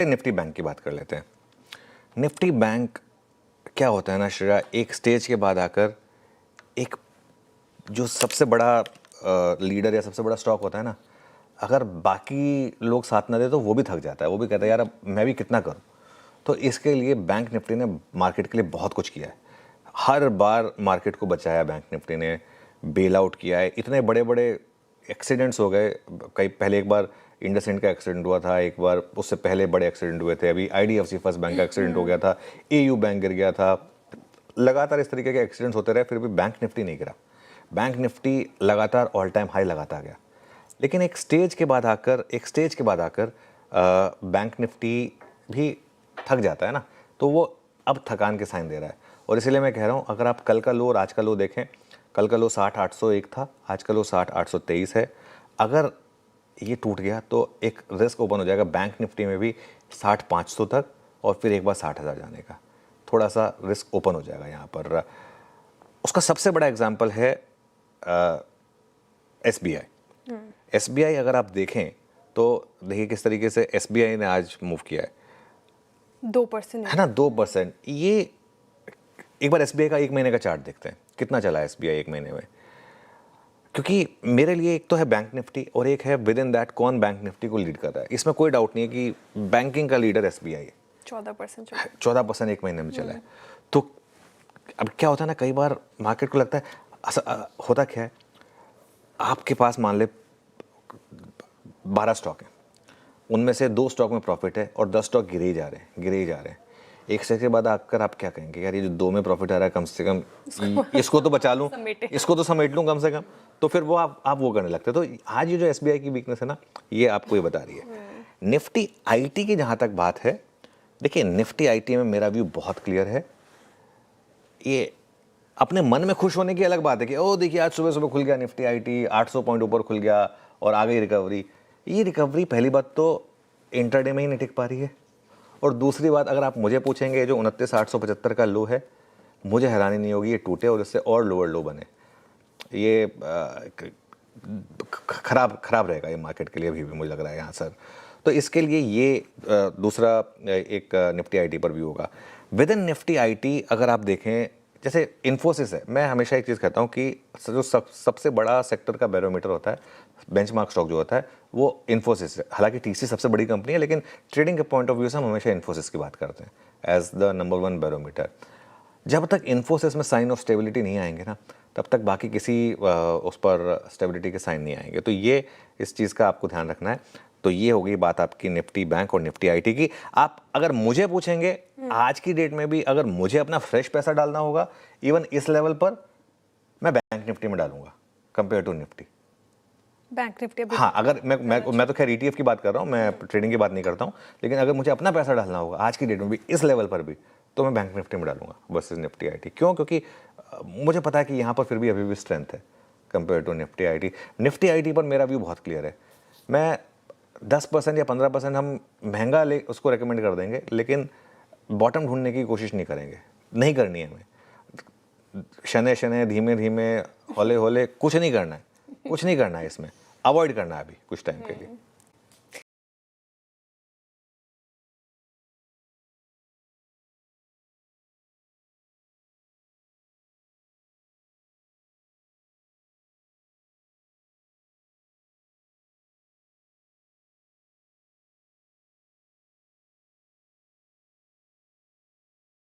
Nifty bank की बात कर लेते हैं। निफ्टी बैंक क्या होता है ना श्रेया, एक स्टेज के बाद आकर एक जो सबसे बड़ा लीडर या सबसे बड़ा स्टॉक होता है ना, अगर बाकी लोग साथ ना दे तो वो भी थक जाता है, वो भी कहता है यार अब मैं भी कितना करूं। तो इसके लिए बैंक निफ्टी ने मार्केट के लिए बहुत कुछ किया है। हर बार मार्केट को बचाया बैंक निफ्टी ने, बेल आउट किया है। इतने बड़े बड़े एक्सीडेंट्स हो गए, कई पहले एक बार इंडसइंड का एक्सीडेंट हुआ था, एक बार उससे पहले बड़े एक्सीडेंट हुए थे, अभी आईडीएफसी फर्स्ट बैंक का एक्सीडेंट हो गया था, एयू बैंक गिर गया था। लगातार इस तरीके के एक्सीडेंट्स होते रहे, फिर भी बैंक निफ्टी नहीं गिरा। बैंक निफ्टी लगातार ऑल टाइम हाई लगाता गया। लेकिन एक स्टेज के बाद आकर बैंक निफ्टी भी थक जाता है ना, तो वो अब थकान के साइन दे रहा है। और इसलिए मैं कह रहा हूँ, अगर आप कल का लो और आज का लो देखें, कल का लो 60,801 था, आज का लो 60,823 है। अगर ये टूट गया तो एक रिस्क ओपन हो जाएगा बैंक निफ्टी में भी 60,500 तक, और फिर एक बार 60,000 जाने का थोड़ा सा रिस्क ओपन हो जाएगा यहाँ पर। उसका सबसे बड़ा एग्जाम्पल है एसबीआई। अगर आप देखें तो देखिए किस तरीके से एसबीआई ने आज मूव किया है, 2% है ना, 2%। ये एक बार एसबीआई का एक महीने का चार्ट देखते हैं, कितना चला है एसबीआई एक महीने में। क्योंकि मेरे लिए एक तो है बैंक निफ्टी और एक है विद इन दैट कौन बैंक निफ्टी को लीड कर रहा है। इसमें कोई डाउट नहीं है कि बैंकिंग का लीडर एसबीआई है। 14% 14% एक महीने में चला है। तो अब क्या होता है ना, कई बार मार्केट को लगता है होता क्या है, आपके पास मान ले 12 स्टॉक हैं, उनमें से 2 स्टॉक में प्रॉफिट है और 10 स्टॉक गिरे ही जा रहे हैं। एक सेकंड के बाद आकर आप क्या कहेंगे, यार ये जो 2 में प्रॉफिट आ रहा है, कम से कम इसको तो बचा लूं, इसको तो समेट लूं कम से कम। तो फिर वो आप वो करने लगते हैं। तो आज ये जो एसबीआई की वीकनेस है ना, ये आपको ये बता रही है। निफ्टी आईटी की जहां तक बात है, देखिए निफ्टी आईटी में मेरा व्यू बहुत क्लियर है। ये अपने मन में खुश होने की अलग बात है कि ओ देखिए आज सुबह सुबह खुल गया निफ्टी आईटी, 800 पॉइंट ऊपर खुल गया और आ गई रिकवरी। ये रिकवरी पहली बात तो इंट्राडे में ही नहीं टिक पा रही है, और दूसरी बात अगर आप मुझे पूछेंगे जो 29,875 का लो है, मुझे हैरानी नहीं होगी ये टूटे और इससे और लोअर लो बने। ये खराब रहेगा ये मार्केट के लिए, अभी भी मुझे लग रहा है यहाँ सर। तो इसके लिए ये दूसरा एक निफ्टी आईटी पर भी होगा। विद इन निफ्टी आईटी अगर आप देखें, जैसे इन्फोसिस है, मैं हमेशा एक चीज़ कहता हूँ कि जो सबसे बड़ा सेक्टर का बैरोमीटर होता है, बेंचमार्क स्टॉक जो होता है, वो इन्फोसिस है। हालांकि टीसी सबसे बड़ी कंपनी है, लेकिन ट्रेडिंग के पॉइंट ऑफ व्यू से हम हमेशा इन्फोसिस की बात करते हैं एज द नंबर 1 बैरोमीटर। जब तक इन्फोसिस में साइन ऑफ स्टेबिलिटी नहीं आएंगे ना, तब तक बाकी किसी उस पर स्टेबिलिटी के साइन नहीं आएंगे। तो ये इस चीज़ का आपको ध्यान रखना है। तो ये हो गई बात आपकी निफ्टी बैंक और निफ्टी आईटी की। आप अगर मुझे पूछेंगे आज की डेट में भी, अगर मुझे अपना फ्रेश पैसा डालना होगा इवन इस लेवल पर, मैं बैंक निफ्टी में डालूंगा compare to Nifty. Bank Nifty हाँ, अगर मैं तो खैर ईटीएफ की बात कर रहा हूँ, मैं ट्रेडिंग की बात नहीं करता हूँ, लेकिन अगर मुझे अपना पैसा डालना होगा आज की डेट में भी इस लेवल पर भी, तो मैं बैंक निफ्टी में डालूंगा वर्सेस निफ्टी आईटी। क्यों? क्योंकि मुझे पता है कि यहाँ पर फिर भी अभी भी स्ट्रेंथ है compare to Nifty IT. Nifty IT पर मेरा व्यू बहुत क्लियर है। मैं 10% या 15% हम महंगा ले उसको रेकमेंड कर देंगे, लेकिन बॉटम ढूंढने की कोशिश नहीं करेंगे, नहीं करनी है हमें। शने शने धीमे धीमे हौले हौले कुछ नहीं करना है इसमें, अवॉइड करना है अभी कुछ टाइम के लिए।